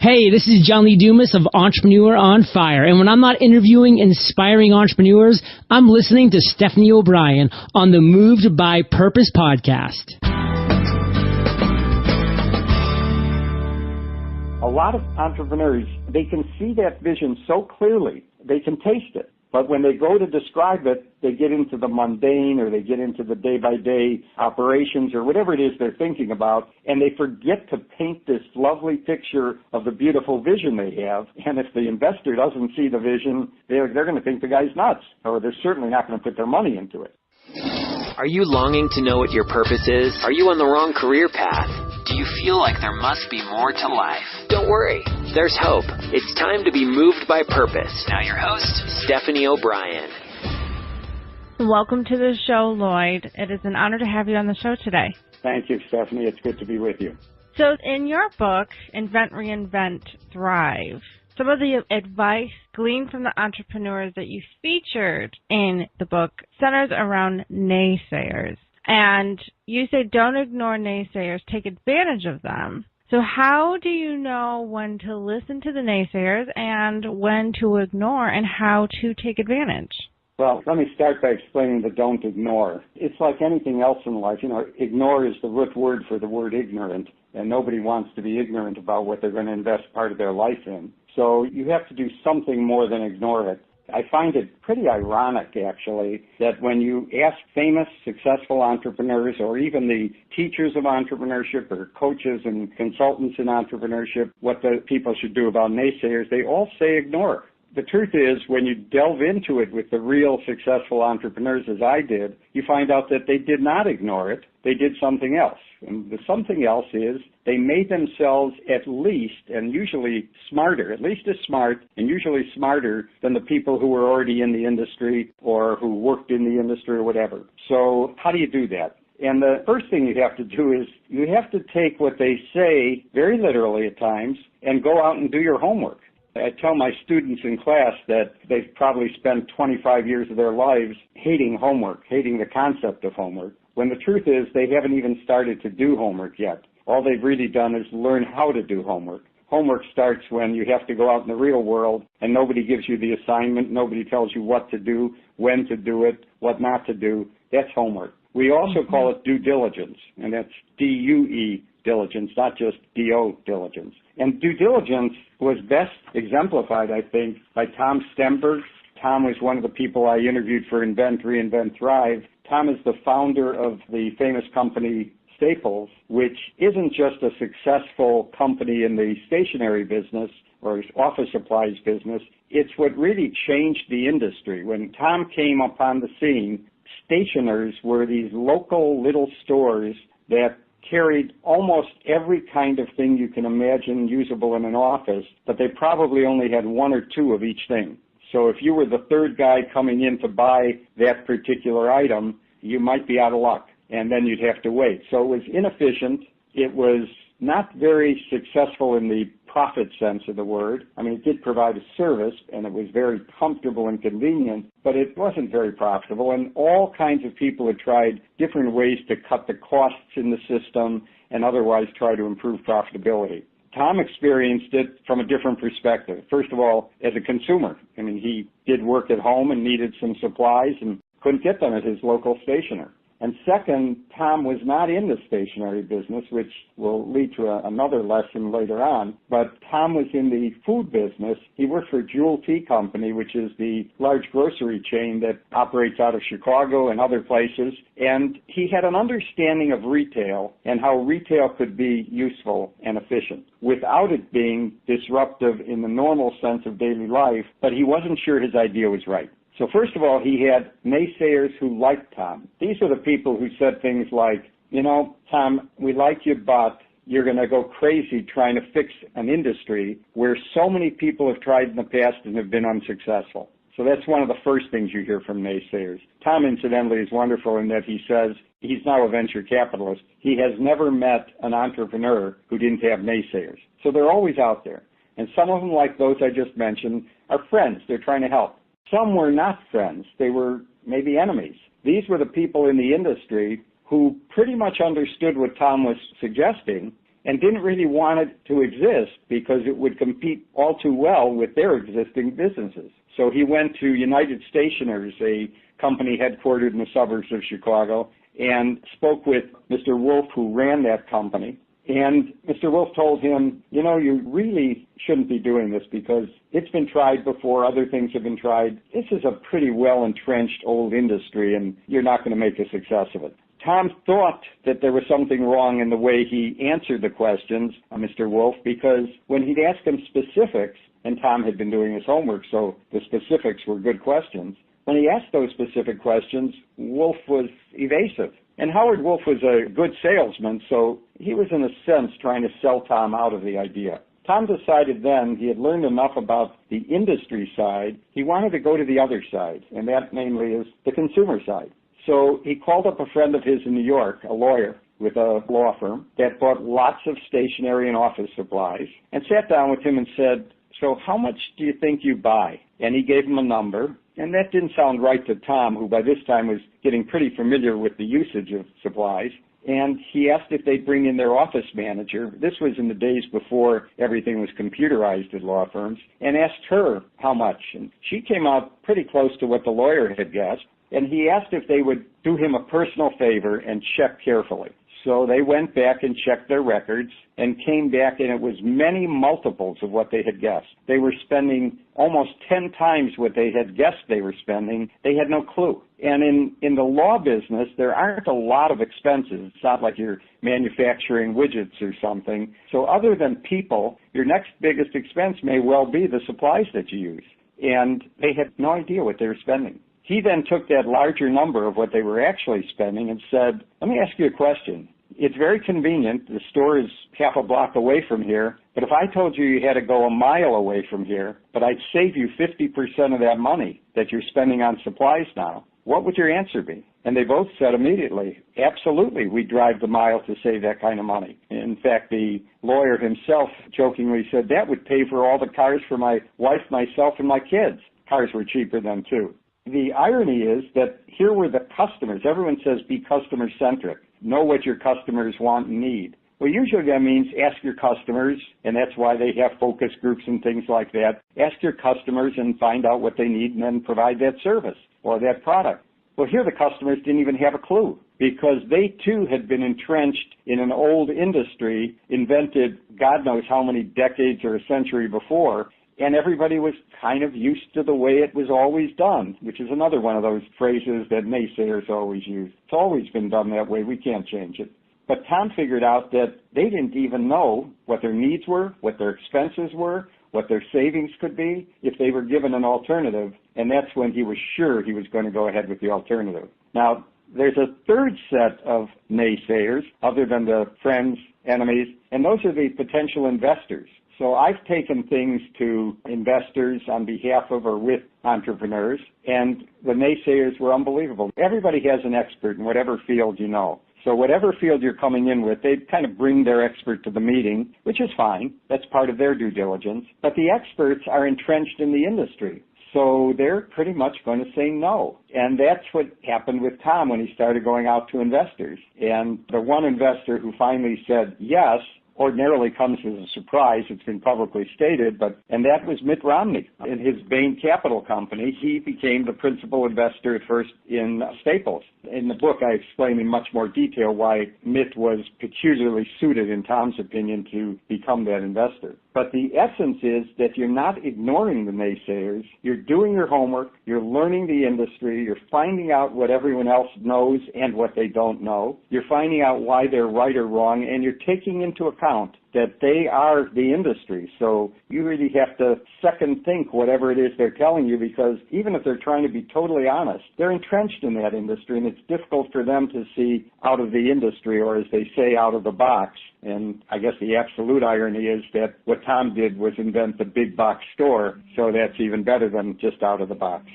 Hey, this is John Lee Dumas of Entrepreneur on Fire, and when I'm not interviewing inspiring entrepreneurs, I'm listening to Stephanie O'Brien on the Moved by Purpose podcast. A lot of entrepreneurs, they can see that vision so clearly, they can taste it. But when they go to describe it, they get into the mundane or they get into the day-by-day operations or whatever it is they're thinking about, and they forget to paint this lovely picture of the beautiful vision they have. And if the investor doesn't see the vision, they're going to think the guy's nuts, or they're certainly not going to put their money into it. Are you longing to know what your purpose is? Are you on the wrong career path? Do you feel like there must be more to life? Don't worry, there's hope. It's time to be moved by purpose. Now your host, Stephanie O'Brien. Welcome to the show, Lloyd. It is an honor to have you on the show today. Thank you, Stephanie. It's good to be with you. So in your book, Invent, Reinvent, Thrive, some of the advice gleaned from the entrepreneurs that you featured in the book centers around naysayers. And you say don't ignore naysayers, take advantage of them. So how do you know when to listen to the naysayers and when to ignore and how to take advantage? Well, let me start by explaining the don't ignore. It's like anything else in life. Ignore is the root word for the word ignorant, and nobody wants to be ignorant about what they're going to invest part of their life in. So you have to do something more than ignore it. I find it pretty ironic, actually, that when you ask famous, successful entrepreneurs or even the teachers of entrepreneurship or coaches and consultants in entrepreneurship what the people should do about naysayers, they all say ignore. The truth is, when you delve into it with the real successful entrepreneurs, as I did, you find out that they did not ignore it. They did something else. And the something else is they made themselves at least, and usually smarter, at least as smart, and usually smarter than the people who were already in the industry or who worked in the industry or whatever. So how do you do that? And the first thing you have to do is you have to take what they say very literally at times and go out and do your homework. I tell my students in class that they've probably spent 25 years of their lives hating homework, hating the concept of homework, when the truth is they haven't even started to do homework yet. All they've really done is learn how to do homework. Homework starts when you have to go out in the real world and nobody gives you the assignment, nobody tells you what to do, when to do it, what not to do. That's homework. We also call it due diligence, and that's D-U-E diligence, not just D-O diligence. And due diligence was best exemplified, I think, by Tom Stemberg. Tom was one of the people I interviewed for Invent, Reinvent, Thrive. Tom is the founder of the famous company Staples, which isn't just a successful company in the stationery business or office supplies business. It's what really changed the industry. When Tom came upon the scene, stationers were these local little stores that carried almost every kind of thing you can imagine usable in an office, but they probably only had one or two of each thing. So if you were the third guy coming in to buy that particular item, you might be out of luck, and then you'd have to wait. So it was inefficient. It was not very successful in the profit sense of the word. I mean, it did provide a service, and it was very comfortable and convenient, but it wasn't very profitable, and all kinds of people had tried different ways to cut the costs in the system and otherwise try to improve profitability. Tom experienced it from a different perspective. First of all, as a consumer. I mean, he did work at home and needed some supplies and couldn't get them at his local stationer. And second, Tom was not in the stationery business, which will lead to another lesson later on, but Tom was in the food business. He worked for Jewel Tea Company, which is the large grocery chain that operates out of Chicago and other places, and he had an understanding of retail and how retail could be useful and efficient without it being disruptive in the normal sense of daily life, but he wasn't sure his idea was right. So first of all, he had naysayers who liked Tom. These are the people who said things like, Tom, we like you, but you're going to go crazy trying to fix an industry where so many people have tried in the past and have been unsuccessful. So that's one of the first things you hear from naysayers. Tom, incidentally, is wonderful in that he says he's now a venture capitalist. He has never met an entrepreneur who didn't have naysayers. So they're always out there. And some of them, like those I just mentioned, are friends. They're trying to help. Some were not friends. They were maybe enemies. These were the people in the industry who pretty much understood what Tom was suggesting and didn't really want it to exist because it would compete all too well with their existing businesses. So he went to United Stationers, a company headquartered in the suburbs of Chicago, and spoke with Mr. Wolf, who ran that company. And Mr. Wolf told him, you really shouldn't be doing this because it's been tried before, other things have been tried. This is a pretty well-entrenched old industry, and you're not going to make a success of it. Tom thought that there was something wrong in the way he answered the questions, Mr. Wolf, because when he'd ask him specifics, and Tom had been doing his homework, so the specifics were good questions, when he asked those specific questions, Wolf was evasive. And Howard Wolf was a good salesman, so he was in a sense trying to sell Tom out of the idea. Tom decided then he had learned enough about the industry side, he wanted to go to the other side, and that namely is the consumer side. So he called up a friend of his in New York, a lawyer with a law firm that bought lots of stationery and office supplies, and sat down with him and said, so how much do you think you buy? And he gave him a number, and that didn't sound right to Tom, who by this time was getting pretty familiar with the usage of supplies. And he asked if they'd bring in their office manager. This was in the days before everything was computerized at law firms, and asked her how much. And she came out pretty close to what the lawyer had guessed. And he asked if they would do him a personal favor and check carefully. So they went back and checked their records and came back, and it was many multiples of what they had guessed. They were spending almost 10 times what they had guessed they were spending. They had no clue. And in the law business, there aren't a lot of expenses. It's not like you're manufacturing widgets or something. So other than people, your next biggest expense may well be the supplies that you use. And they had no idea what they were spending. He then took that larger number of what they were actually spending and said, let me ask you a question. It's very convenient. The store is half a block away from here. But if I told you you had to go a mile away from here, but I'd save you 50% of that money that you're spending on supplies now, what would your answer be? And they both said immediately, absolutely, we drive the mile to save that kind of money. In fact, the lawyer himself jokingly said that would pay for all the cars for my wife, myself, and my kids. Cars were cheaper then, too. The irony is that here were the customers. Everyone says be customer-centric. Know what your customers want and need. Well, usually that means ask your customers, and that's why they have focus groups and things like that. Ask your customers and find out what they need and then provide that service or that product. Well, here the customers didn't even have a clue because they, too, had been entrenched in an old industry, invented God knows how many decades or a century before, and everybody was kind of used to the way it was always done, which is another one of those phrases that naysayers always use. It's always been done that way. We can't change it. But Tom figured out that they didn't even know what their needs were, what their expenses were, what their savings could be if they were given an alternative, and that's when he was sure he was going to go ahead with the alternative. Now, there's a third set of naysayers other than the friends, enemies, and those are the potential investors. So I've taken things to investors on behalf of or with entrepreneurs, and the naysayers were unbelievable. Everybody has an expert in whatever field you know. So whatever field you're coming in with, they kind of bring their expert to the meeting, which is fine. That's part of their due diligence. But the experts are entrenched in the industry. So they're pretty much going to say no. And that's what happened with Tom when he started going out to investors. And the one investor who finally said yes ordinarily comes as a surprise. It's been publicly stated, and that was Mitt Romney. In his Bain Capital Company, he became the principal investor at first in Staples. In the book, I explain in much more detail why Mitt was peculiarly suited, in Tom's opinion, to become that investor. But the essence is that you're not ignoring the naysayers. You're doing your homework. You're learning the industry. You're finding out what everyone else knows and what they don't know. You're finding out why they're right or wrong, and you're taking into account that they are the industry. So you really have to second think whatever it is they're telling you, because even if they're trying to be totally honest, they're entrenched in that industry, and it's difficult for them to see out of the industry, or as they say, out of the box. And I guess the absolute irony is that what Tom did was invent the big box store, so that's even better than just out of the box.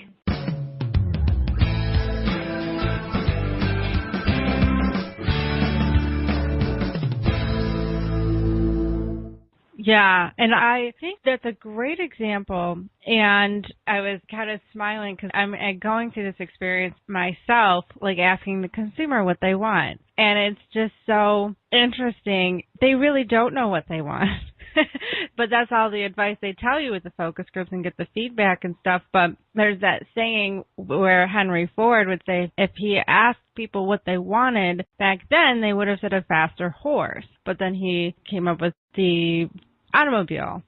Yeah, and I think that's a great example, and I was kind of smiling because I'm going through this experience myself, like asking the consumer what they want, and it's just so interesting. They really don't know what they want, but that's all the advice they tell you with the focus groups and get the feedback and stuff. But there's that saying where Henry Ford would say if he asked people what they wanted back then, they would have said a faster horse, but then he came up with the automobile,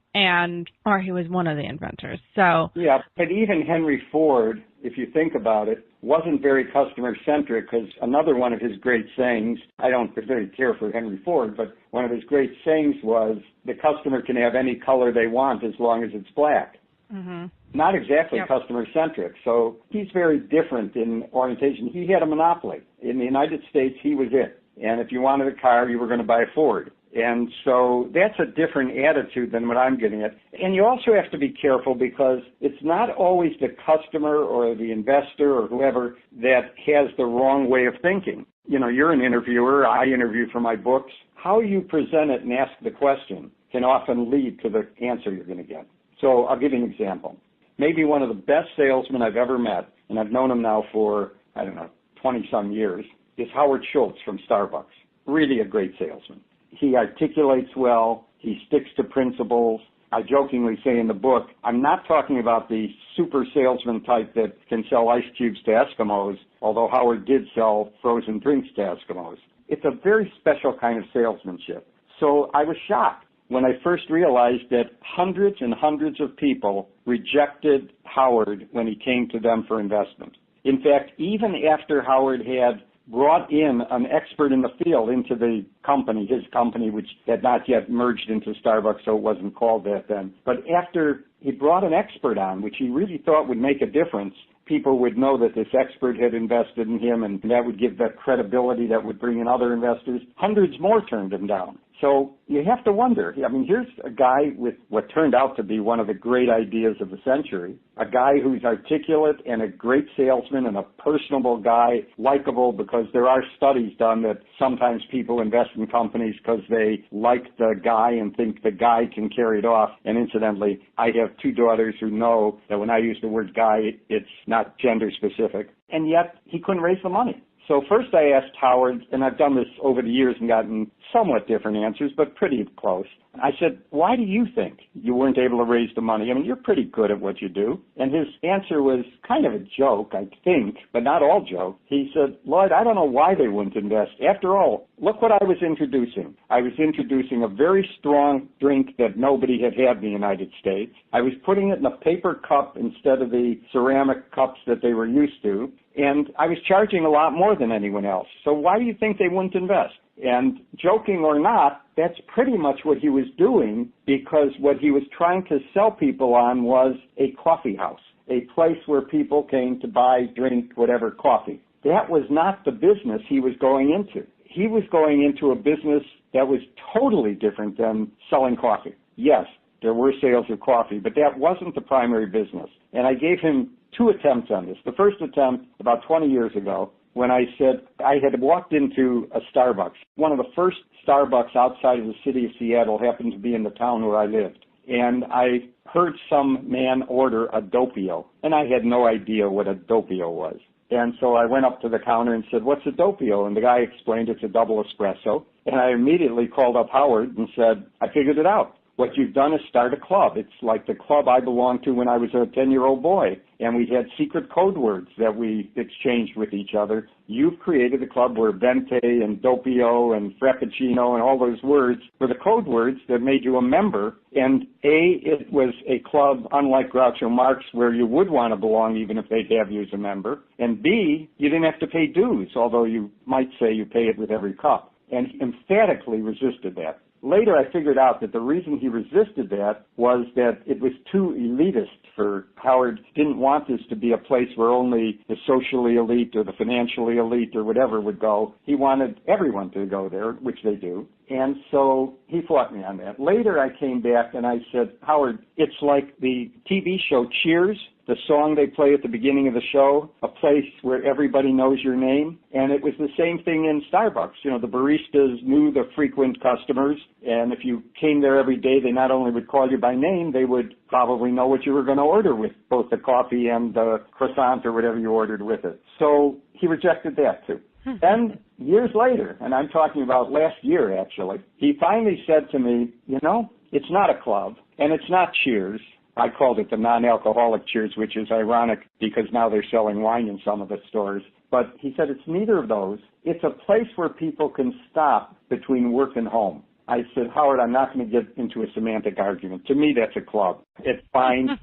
or he was one of the inventors. So yeah, but even Henry Ford, if you think about it, wasn't very customer-centric, because another one of his great sayings, I don't particularly care for Henry Ford, but one of his great sayings was, the customer can have any color they want as long as it's black. Mm-hmm. Not exactly customer-centric. So he's very different in orientation. He had a monopoly. In the United States, he was it. And if you wanted a car, you were going to buy a Ford. And so that's a different attitude than what I'm getting at. And you also have to be careful, because it's not always the customer or the investor or whoever that has the wrong way of thinking. You know, you're an interviewer. I interview for my books. How you present it and ask the question can often lead to the answer you're going to get. So I'll give you an example. Maybe one of the best salesmen I've ever met, and I've known him now for, 20-some years, is Howard Schultz from Starbucks. Really a great salesman. He articulates well. He sticks to principles. I jokingly say in the book, I'm not talking about the super salesman type that can sell ice cubes to Eskimos, although Howard did sell frozen drinks to Eskimos. It's a very special kind of salesmanship. So I was shocked when I first realized that hundreds and hundreds of people rejected Howard when he came to them for investment. In fact, even after Howard had brought in an expert in the field into the company, his company, which had not yet merged into Starbucks, so it wasn't called that then. But after he brought an expert on, which he really thought would make a difference, people would know that this expert had invested in him, and that would give that credibility that would bring in other investors. Hundreds more turned him down. So you have to wonder. I mean, here's a guy with what turned out to be one of the great ideas of the century, a guy who's articulate and a great salesman and a personable guy, likable, because there are studies done that sometimes people invest in companies because they like the guy and think the guy can carry it off. And incidentally, I have two daughters who know that when I use the word guy, it's not gender specific. And yet he couldn't raise the money. So first I asked Howard, and I've done this over the years and gotten somewhat different answers, but pretty close. I said, why do you think you weren't able to raise the money? I mean, you're pretty good at what you do. And his answer was kind of a joke, I think, but not all joke. He said, Lloyd, I don't know why they wouldn't invest. After all, look what I was introducing. I was introducing a very strong drink that nobody had had in the United States. I was putting it in a paper cup instead of the ceramic cups that they were used to. And I was charging a lot more than anyone else. So why do you think they wouldn't invest? And joking or not, that's pretty much what he was doing, because what he was trying to sell people on was a coffee house, a place where people came to buy, drink, whatever coffee. That was not the business he was going into. He was going into a business that was totally different than selling coffee. Yes, there were sales of coffee, but that wasn't the primary business. And I gave him 2 attempts on this. The first attempt, about 20 years ago, when I said I had walked into a Starbucks. One of the first Starbucks outside of the city of Seattle happened to be in the town where I lived. And I heard some man order a doppio, and I had no idea what a doppio was. And so I went up to the counter and said, what's a doppio? And the guy explained it's a double espresso. And I immediately called up Howard and said, I figured it out. What you've done is start a club. It's like the club I belonged to when I was a 10-year-old boy, and we had secret code words that we exchanged with each other. You've created a club where vente and doppio and frappuccino and all those words were the code words that made you a member. And A, it was a club, unlike Groucho Marx, where you would want to belong even if they'd have you as a member. And B, you didn't have to pay dues, although you might say you pay it with every cup. And he emphatically resisted that. Later, I figured out that the reason he resisted that was that it was too elitist for Howard. Didn't want this to be a place where only the socially elite or the financially elite or whatever would go. He wanted everyone to go there, which they do. And so he fought me on that. Later I came back and I said, Howard, it's like the TV show Cheers, the song they play at the beginning of the show, a place where everybody knows your name. And it was the same thing in Starbucks. You know, the baristas knew the frequent customers, and if you came there every day, they not only would call you by name, they would probably know what you were going to order with both the coffee and the croissant or whatever you ordered with it. So he rejected that too. Then, years later, and I'm talking about last year actually, he finally said to me, you know, it's not a club, and it's not Cheers. I called it the non-alcoholic Cheers, which is ironic because now they're selling wine in some of the stores. But he said it's neither of those. It's a place where people can stop between work and home. I said, Howard, I'm not going to get into a semantic argument. To me, that's a club. It's fine.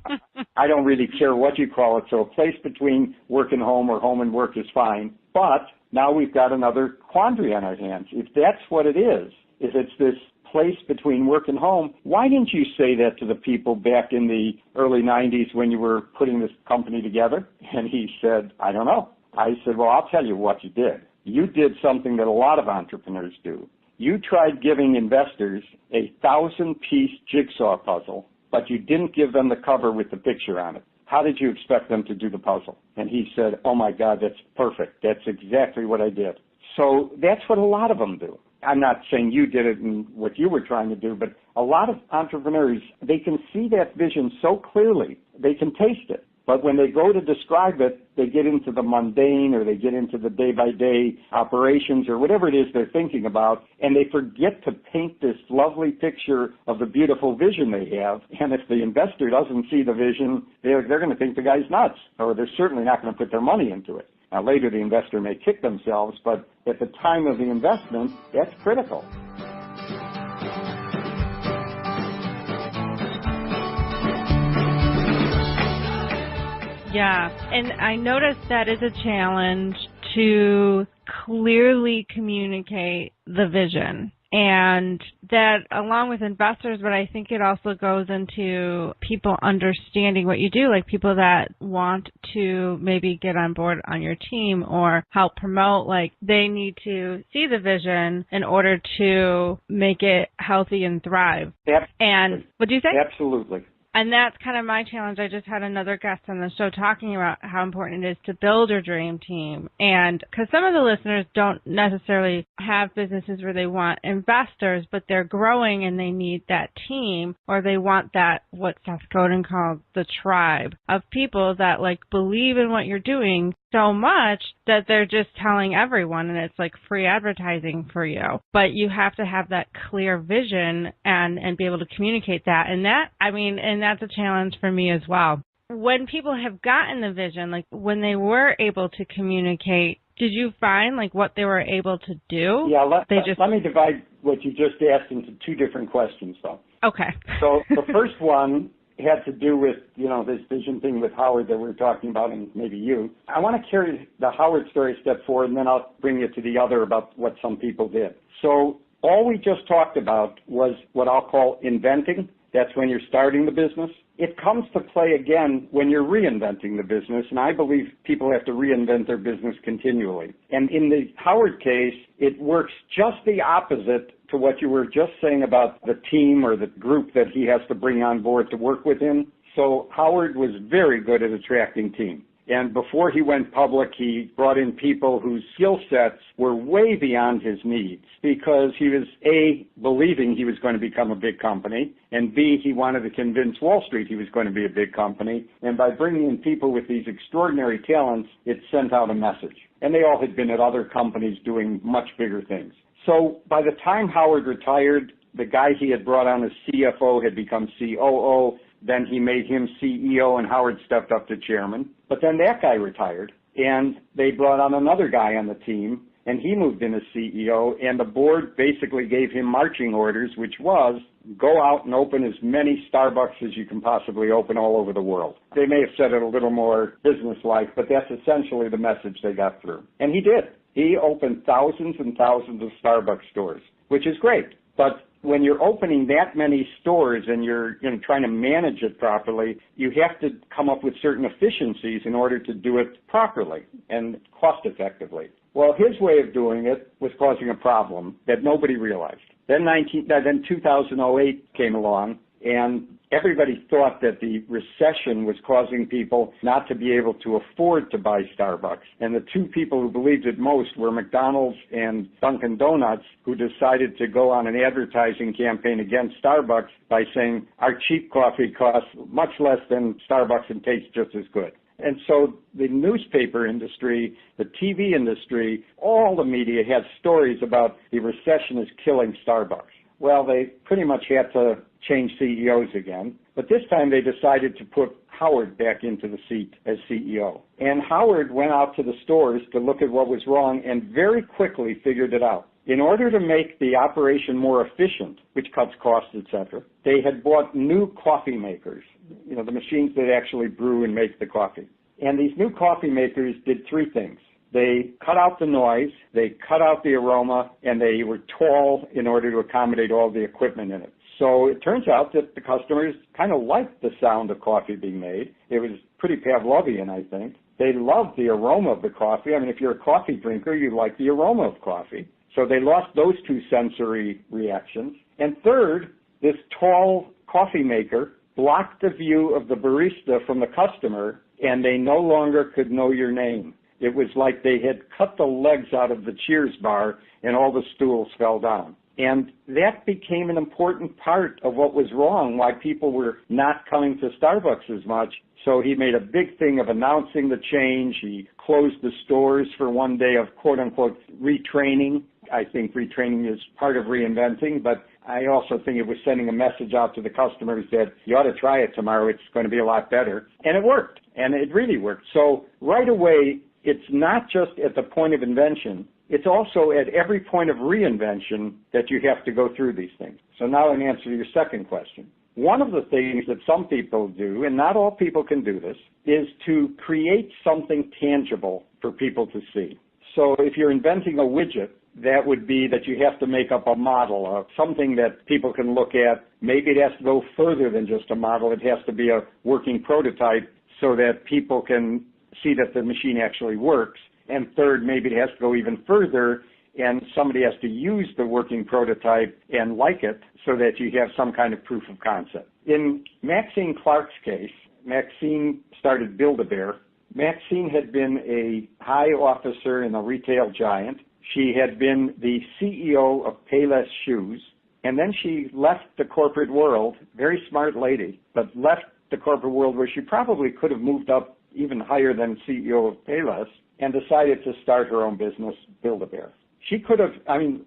I don't really care what you call it. So a place between work and home or home and work is fine. But now we've got another quandary on our hands. If that's what it is, if it's this place between work and home, why didn't you say that to the people back in the early 90s when you were putting this company together? And he said, I don't know. I said, well, I'll tell you what you did. You did something that a lot of entrepreneurs do. You tried giving investors a 1,000-piece jigsaw puzzle, but you didn't give them the cover with the picture on it. How did you expect them to do the puzzle? And he said, oh, my God, that's perfect. That's exactly what I did. So that's what a lot of them do. I'm not saying you did it in what you were trying to do, but a lot of entrepreneurs, they can see that vision so clearly, they can taste it. But when they go to describe it, they get into the mundane or they get into the day-by-day operations or whatever it is they're thinking about, and they forget to paint this lovely picture of the beautiful vision they have. And if the investor doesn't see the vision, they're going to think the guy's nuts, or they're certainly not going to put their money into it. Now, later the investor may kick themselves, but at the time of the investment, that's critical. Yeah, and I noticed that is a challenge to clearly communicate the vision. And that along with investors, but I think it also goes into people understanding what you do, like people that want to maybe get on board on your team or help promote, like they need to see the vision in order to make it healthy and thrive. Absolutely. And what do you say? Absolutely. And that's kind of my challenge. I just had another guest on the show talking about how important it is to build your dream team. And because some of the listeners don't necessarily have businesses where they want investors, but they're growing and they need that team, or they want that, what Seth Godin called the tribe of people that like believe in what you're doing so much that they're just telling everyone, and it's like free advertising for you. But you have to have that clear vision and be able to communicate that. And that, I mean, and that's a challenge for me as well. When people have gotten the vision, like when they were able to communicate, did you find like what they were able to do? Yeah, let me divide what you just asked into two different questions, though. Okay. So the first one had to do with, you know, this vision thing with Howard that we were talking about, and maybe you. I want to carry the Howard story a step forward, and then I'll bring you to the other about what some people did. So all we just talked about was what I'll call inventing. That's when you're starting the business. It comes to play again when you're reinventing the business, and I believe people have to reinvent their business continually. And in the Howard case, it works just the opposite to what you were just saying about the team or the group that he has to bring on board to work with him. So Howard was very good at attracting team. And before he went public, he brought in people whose skill sets were way beyond his needs because he was, A, believing he was going to become a big company, and B, he wanted to convince Wall Street he was going to be a big company. And by bringing in people with these extraordinary talents, it sent out a message. And they all had been at other companies doing much bigger things. So by the time Howard retired, the guy he had brought on as CFO had become COO. Then he made him CEO, and Howard stepped up to chairman. But then that guy retired, and they brought on another guy on the team, and he moved in as CEO, and the board basically gave him marching orders, which was go out and open as many Starbucks as you can possibly open all over the world. They may have said it a little more businesslike, but that's essentially the message they got through. And he did. He opened thousands and thousands of Starbucks stores, which is great. But when you're opening that many stores and you're trying to manage it properly, you have to come up with certain efficiencies in order to do it properly and cost effectively. Well, his way of doing it was causing a problem that nobody realized. Then 2008 came along, and everybody thought that the recession was causing people not to be able to afford to buy Starbucks. And the two people who believed it most were McDonald's and Dunkin' Donuts, who decided to go on an advertising campaign against Starbucks by saying, our cheap coffee costs much less than Starbucks and tastes just as good. And so the newspaper industry, the TV industry, all the media had stories about the recession is killing Starbucks. Well, they pretty much had to change CEOs again, but this time they decided to put Howard back into the seat as CEO. And Howard went out to the stores to look at what was wrong and very quickly figured it out. In order to make the operation more efficient, which cuts costs, etc., they had bought new coffee makers, the machines that actually brew and make the coffee. And these new coffee makers did three things. They cut out the noise, they cut out the aroma, and they were tall in order to accommodate all the equipment in it. So it turns out that the customers kind of liked the sound of coffee being made. It was pretty Pavlovian, I think. They loved the aroma of the coffee. I mean, if you're a coffee drinker, you like the aroma of coffee. So they lost those two sensory reactions. And third, this tall coffee maker blocked the view of the barista from the customer, and they no longer could know your name. It was like they had cut the legs out of the Cheers bar and all the stools fell down. And that became an important part of what was wrong, why people were not coming to Starbucks as much. So he made a big thing of announcing the change. He closed the stores for one day of quote-unquote retraining. I think retraining is part of reinventing, but I also think it was sending a message out to the customers that you ought to try it tomorrow. It's going to be a lot better. And it worked, and it really worked. So right away, it's not just at the point of invention. It's also at every point of reinvention that you have to go through these things. So now in answer to your second question, one of the things that some people do, and not all people can do this, is to create something tangible for people to see. So if you're inventing a widget, that would be that you have to make up a model of something that people can look at. Maybe it has to go further than just a model. It has to be a working prototype so that people can see that the machine actually works. And third, maybe it has to go even further and somebody has to use the working prototype and like it so that you have some kind of proof of concept. In Maxine Clark's case, Maxine started Build-A-Bear. Maxine had been a high officer in a retail giant. She had been the CEO of Payless Shoes, and then she left the corporate world, very smart lady, but left the corporate world where she probably could have moved up even higher than CEO of Payless, and decided to start her own business, Build-A-Bear. She could have,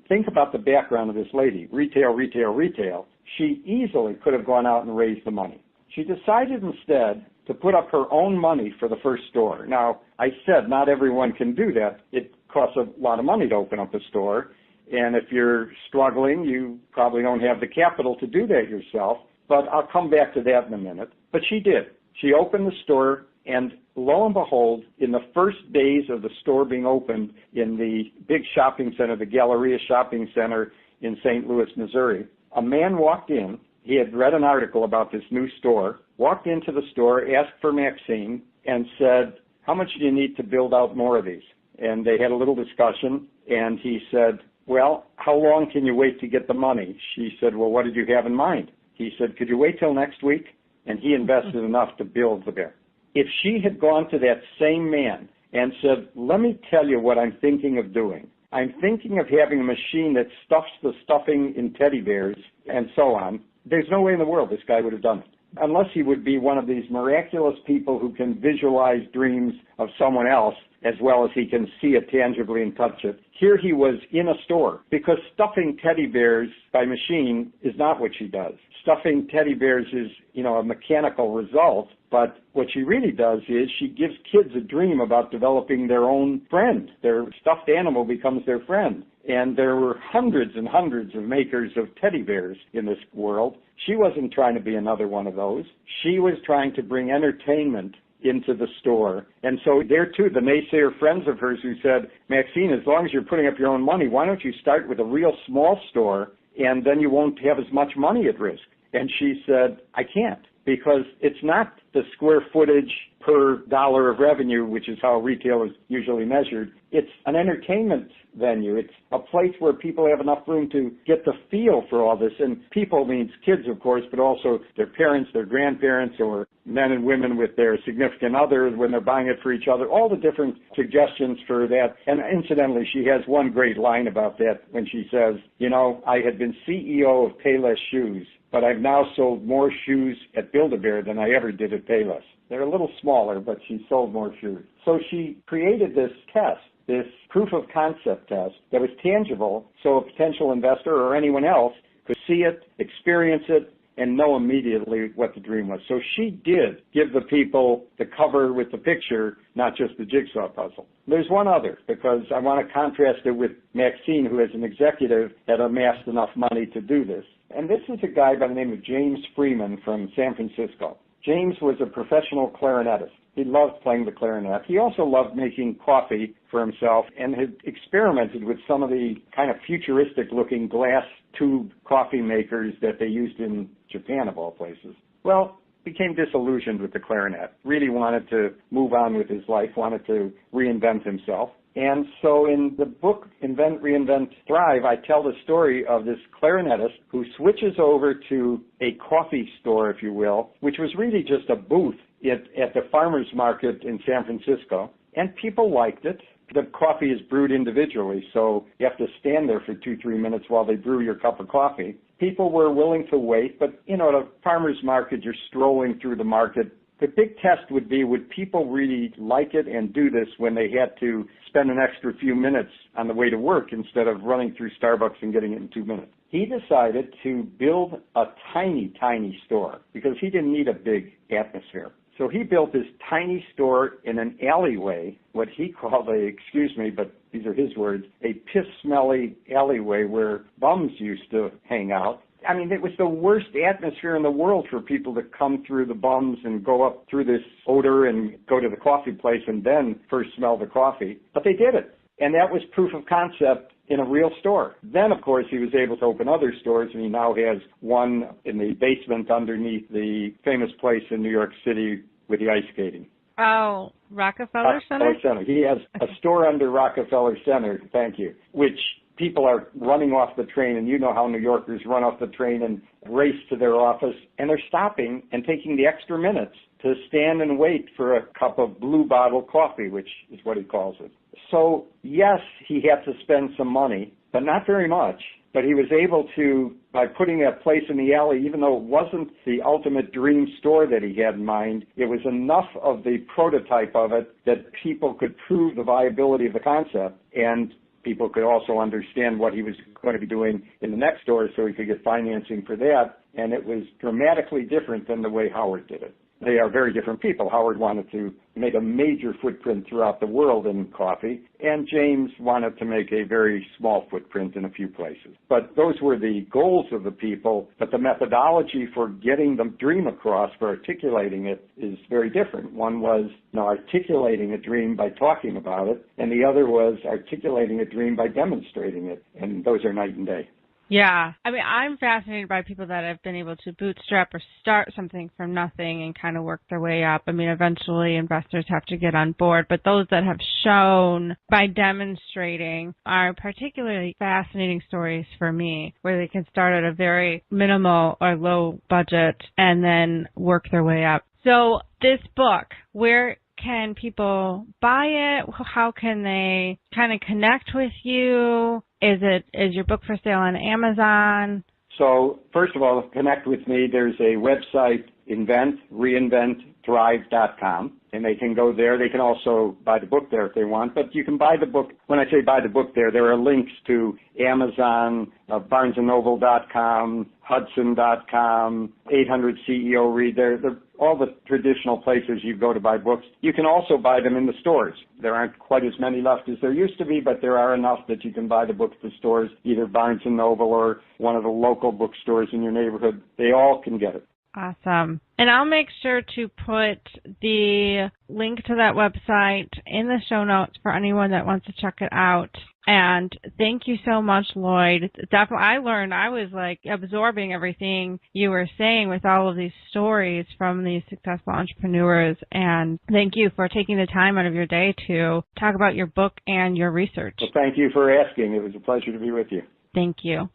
think about the background of this lady, retail. She easily could have gone out and raised the money. She decided instead to put up her own money for the first store. Now, I said not everyone can do that. It costs a lot of money to open up a store, and if you're struggling, you probably don't have the capital to do that yourself, but I'll come back to that in a minute. But she did. She opened the store, and lo and behold, in the first days of the store being opened in the big shopping center, the Galleria Shopping Center in St. Louis, Missouri, a man walked in. He had read an article about this new store, walked into the store, asked for Maxine, and said, how much do you need to build out more of these? And they had a little discussion, and he said, well, how long can you wait to get the money? She said, well, what did you have in mind? He said, could you wait till next week? And he invested enough to build the bear. If she had gone to that same man and said, let me tell you what I'm thinking of doing. I'm thinking of having a machine that stuffs the stuffing in teddy bears and so on, there's no way in the world this guy would have done it. Unless he would be one of these miraculous people who can visualize dreams of someone else as well as he can see it tangibly and touch it. Here he was in a store, because stuffing teddy bears by machine is not what she does. Stuffing teddy bears is, a mechanical result, but what she really does is she gives kids a dream about developing their own friend. Their stuffed animal becomes their friend. And there were hundreds and hundreds of makers of teddy bears in this world. She wasn't trying to be another one of those. She was trying to bring entertainment into the store. And so there too, the naysayer friends of hers who said, Maxine, as long as you're putting up your own money, why don't you start with a real small store and then you won't have as much money at risk? And she said, I can't. because it's not the square footage per dollar of revenue, which is how retail is usually measured. It's an entertainment venue. It's a place where people have enough room to get the feel for all this. And people means kids, of course, but also their parents, their grandparents, or men and women with their significant others when they're buying it for each other. All the different suggestions for that. And incidentally, she has one great line about that when she says, you know, I had been CEO of Payless Shoes, but I've now sold more shoes at Build-A-Bear than I ever did at Payless. They're a little smaller, but she sold more shoes. So she created this test, this proof of concept test that was tangible, so a potential investor or anyone else could see it, experience it, and know immediately what the dream was. So she did give the people the cover with the picture, not just the jigsaw puzzle. There's one other, because I want to contrast it with Maxine, who as an executive had amassed enough money to do this. And this is a guy by the name of James Freeman from San Francisco. James was a professional clarinetist. He loved playing the clarinet. He also loved making coffee for himself and had experimented with some of the kind of futuristic-looking glass tube coffee makers that they used in Japan, of all places. Well, became disillusioned with the clarinet, really wanted to move on with his life, wanted to reinvent himself. And so in the book, Invent, Reinvent, Thrive, I tell the story of this clarinetist who switches over to a coffee store, if you will, which was really just a booth at the farmer's market in San Francisco. And people liked it. The coffee is brewed individually, so you have to stand there for 2-3 minutes while they brew your cup of coffee. People were willing to wait, but, you know, at a farmer's market, you're strolling through the market. The big test would be, would people really like it and do this when they had to spend an extra few minutes on the way to work instead of running through Starbucks and getting it in 2 minutes? He decided to build a tiny, tiny store because he didn't need a big atmosphere. So he built this tiny store in an alleyway, what he called excuse me, but these are his words, a piss-smelly alleyway where bums used to hang out. I mean, it was the worst atmosphere in the world for people to come through the bums and go up through this odor and go to the coffee place and then first smell the coffee. But they did it. And that was proof of concept in a real store. Then, of course, he was able to open other stores, and he now has one in the basement underneath the famous place in New York City with the ice skating. Oh, Rockefeller Center? Rockefeller Center. He has a store under Rockefeller Center, thank you, which people are running off the train, and you know how New Yorkers run off the train and race to their office, and they're stopping and taking the extra minutes to stand and wait for a cup of blue bottle coffee, which is what he calls it. So, yes, he had to spend some money, but not very much. But he was able to, by putting that place in the alley, even though it wasn't the ultimate dream store that he had in mind, it was enough of the prototype of it that people could prove the viability of the concept, and people could also understand what he was going to be doing in the next store so he could get financing for that. And it was dramatically different than the way Howard did it. They are very different people. Howard wanted to make a major footprint throughout the world in coffee, and James wanted to make a very small footprint in a few places. But those were the goals of the people, but the methodology for getting the dream across, for articulating it, is very different. One was articulating a dream by talking about it, and the other was articulating a dream by demonstrating it, and those are night and day. Yeah. I mean, I'm fascinated by people that have been able to bootstrap or start something from nothing and kind of work their way up. I mean, eventually investors have to get on board, but those that have shown by demonstrating are particularly fascinating stories for me, where they can start at a very minimal or low budget and then work their way up. So this book, where can people buy it? How can they kind of connect with you? Is your book for sale on Amazon? So first of all, connect with me. There's a website, InventReinventThrive.com, and they can go there. They can also buy the book there if they want, but you can buy the book. When I say buy the book there are links to Amazon, BarnesandNoble.com, Hudson.com, 800 CEO Read. They're all the traditional places you go to buy books. You can also buy them in the stores. There aren't quite as many left as there used to be, but there are enough that you can buy the books at stores, either Barnes & Noble or one of the local bookstores in your neighborhood. They all can get it. Awesome. And I'll make sure to put the link to that website in the show notes for anyone that wants to check it out. And thank you so much, Lloyd. Definitely, I learned, I was like absorbing everything you were saying with all of these stories from these successful entrepreneurs. And thank you for taking the time out of your day to talk about your book and your research. Well, thank you for asking. It was a pleasure to be with you. Thank you.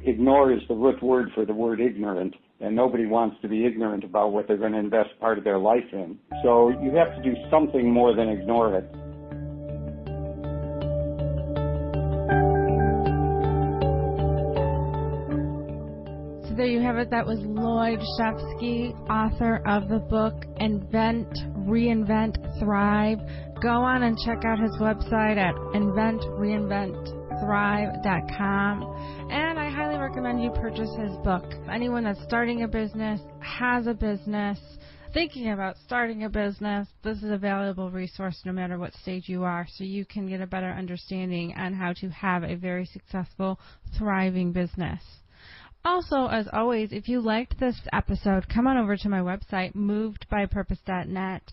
Ignore is the root word for the word ignorant, and nobody wants to be ignorant about what they're going to invest part of their life in. So you have to do something more than ignore it. So there you have it. That was Lloyd Shefsky, author of the book Invent, Reinvent, Thrive. Go on and check out his website at inventreinventthrive.com. And I highly recommend you purchase his book. Anyone that's starting a business, has a business, thinking about starting a business, this is a valuable resource no matter what stage you are, so you can get a better understanding on how to have a very successful, thriving business. Also, as always, if you liked this episode, come on over to my website, movedbypurpose.net.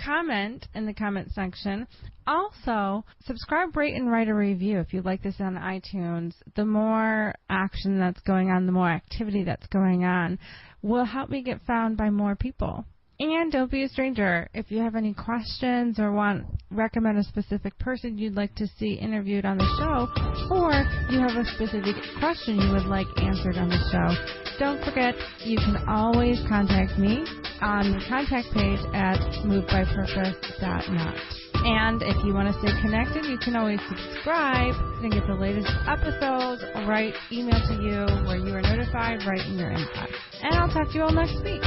Comment in the comment section. Also, subscribe, rate, and write a review if you like this on iTunes. The more action that's going on, the more activity that's going on will help me get found by more people. And don't be a stranger. If you have any questions or recommend a specific person you'd like to see interviewed on the show, or you have a specific question you would like answered on the show, don't forget you can always contact me on the contact page at movedbypurpose.net. And if you want to stay connected, you can always subscribe and get the latest episodes emailed to you where you are notified right in your inbox. And I'll talk to you all next week.